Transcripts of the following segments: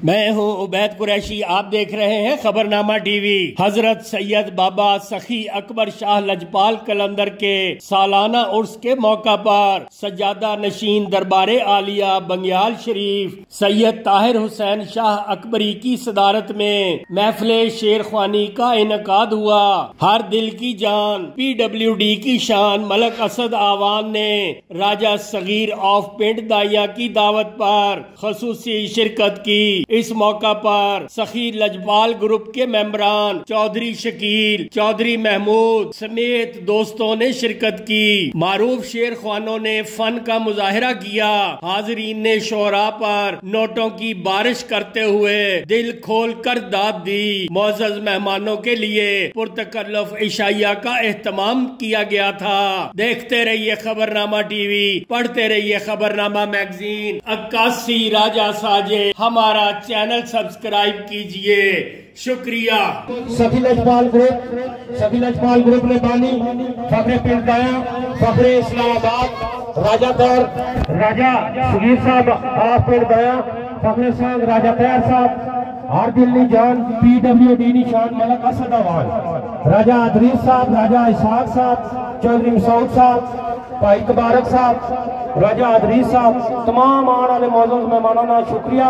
मैं हूं उबैद कुरैशी, आप देख रहे हैं खबरनामा टीवी। हजरत सैयद बाबा सखी अकबर शाह लजपाल कलंदर के सालाना उर्स के मौका पर सज्जादा नशीन दरबारे आलिया बंग्याल शरीफ सैयद ताहिर हुसैन शाह अकबरी की सदारत में महफिल शेर ख्वानी का इनकाद हुआ। हर दिल की जान PWD की शान मलक असद आवान ने राजा सगीर ऑफ पिंड दाइया की दावत पर खसूसी शिरकत की। इस मौका पर सखी लजपाल ग्रुप के मेंबरान चौधरी शकील, चौधरी महमूद समेत दोस्तों ने शिरकत की। मारूफ शेर ख्वानों ने फन का मुजाहिरा किया। हाजरीन ने शोरा पर नोटों की बारिश करते हुए दिल खोल कर दाद दी। मोअज़्ज़ज़ मेहमानों के लिए पुरतकल्लुफ इशाइया का एहतमाम किया गया था। देखते रहिए खबरनामा टीवी, पढ़ते रहिए खबरनामा मैगजीन। 81 राजा साजे हमारा चैनल सब्सक्राइब कीजिए, शुक्रिया। सखी लजपाल ग्रुप ने बानी फखरे पिंड दाया, फखरे इस्लामाबाद, राजा दौर, राजा सगीर साहब ऑफ पिंड दाया, फखरे साहब राजा तैयार साहब, हर दिल्ली जान PWD निशान मलक असद अवान, राजा अदरीस साहब, राजा इसाक साहब, चौधरी मसूद साहब, भाई तबारक साहब, राजा अदरीस साहब, तमाम आने वाले मौजूद मेहमानों का शुक्रिया।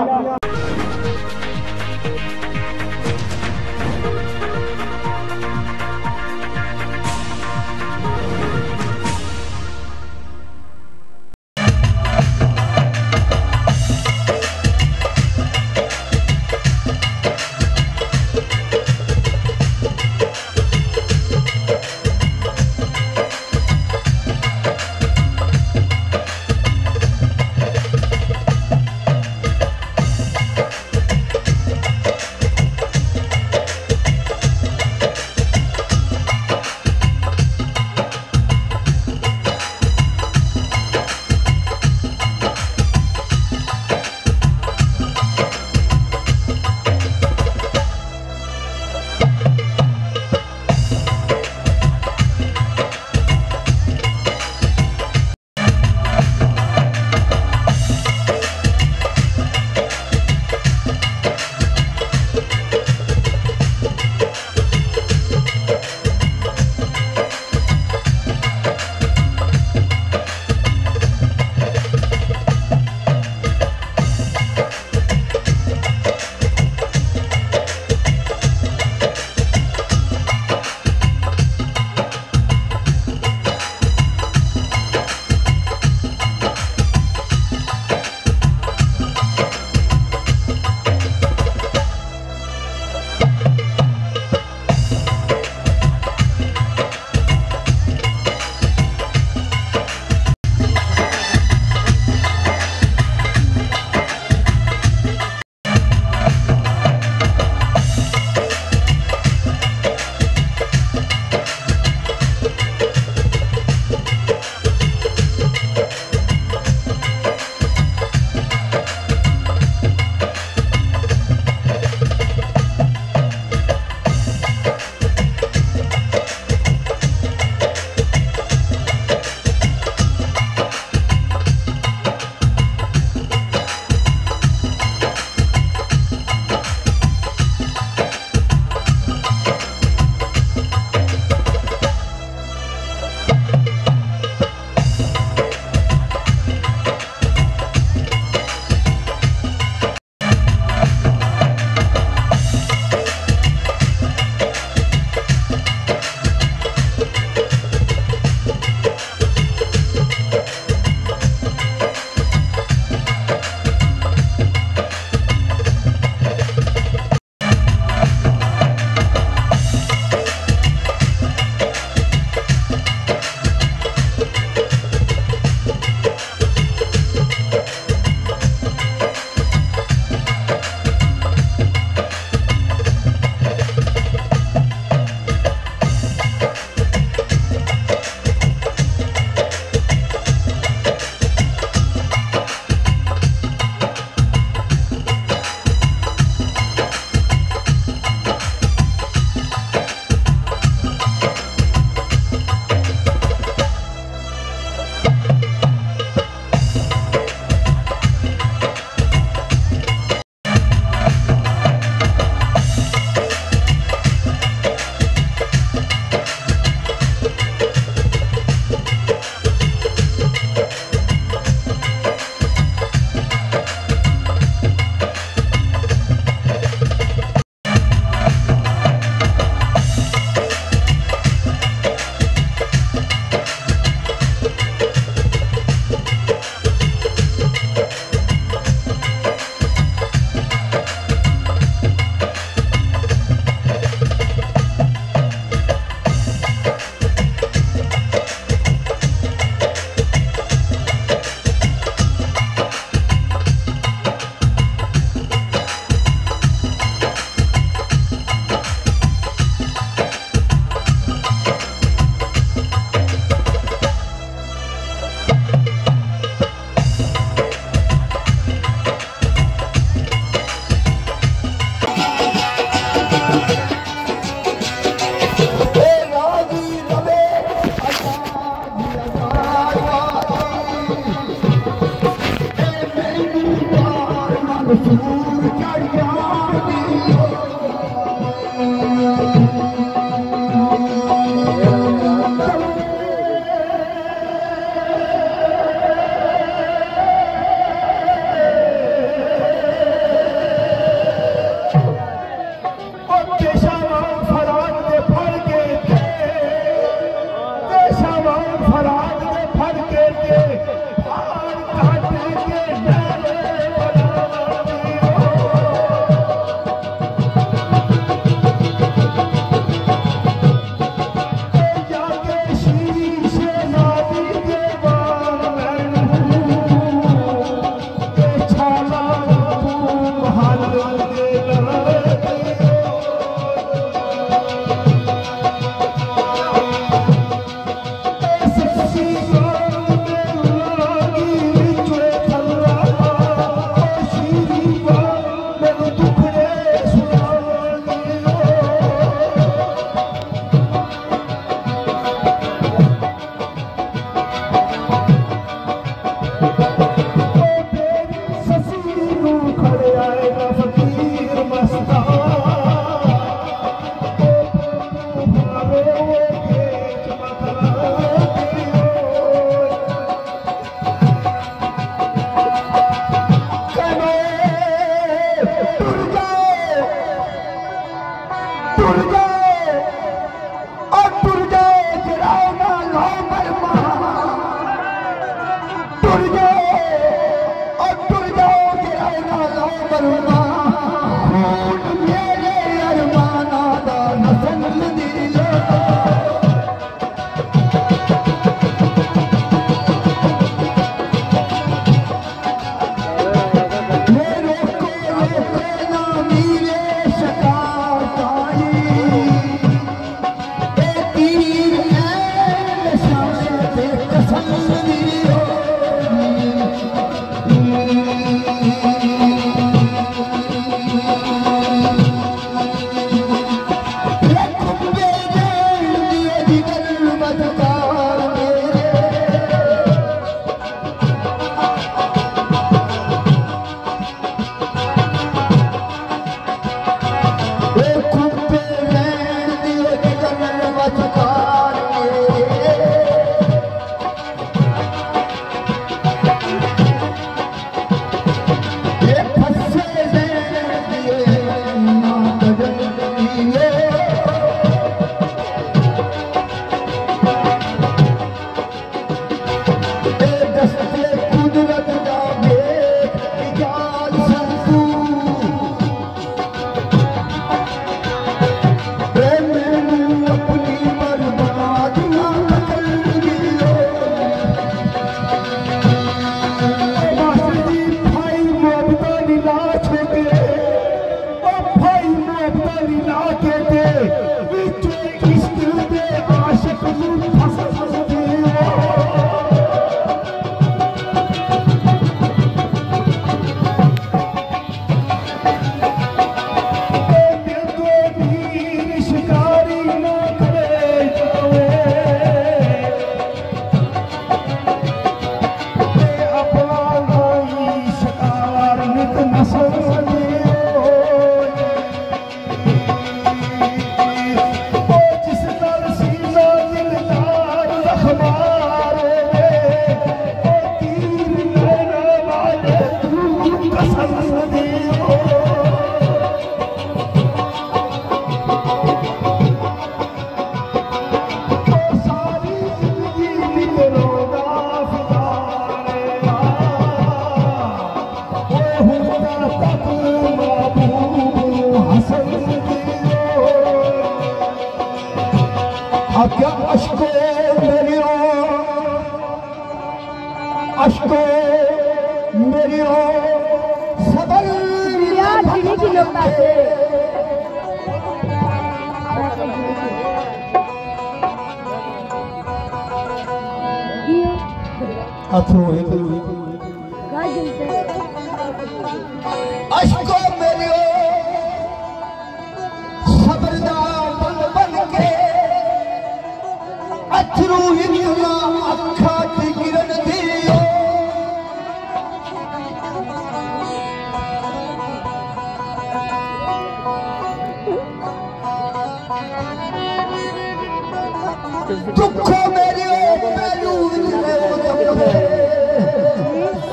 दुखो मेरी पहलू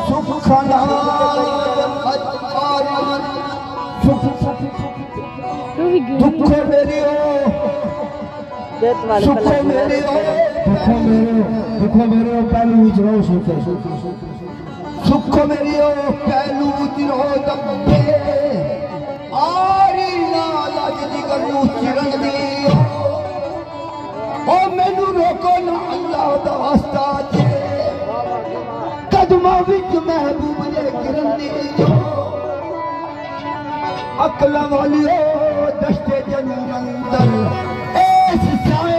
सुखना दुखो मेरी सुखो मेरी दुखो मेरे पहलू विचरो सुखो मेरी पहलू विचरो दबे आरी नाल अजदी गलू चिरन दी ओ मैनू रोको ना अल्लाह दा वास्ता जे कदमां विच महबूब दे गिरन दी अकल वालियो दश्ते जनून अंदर इस साए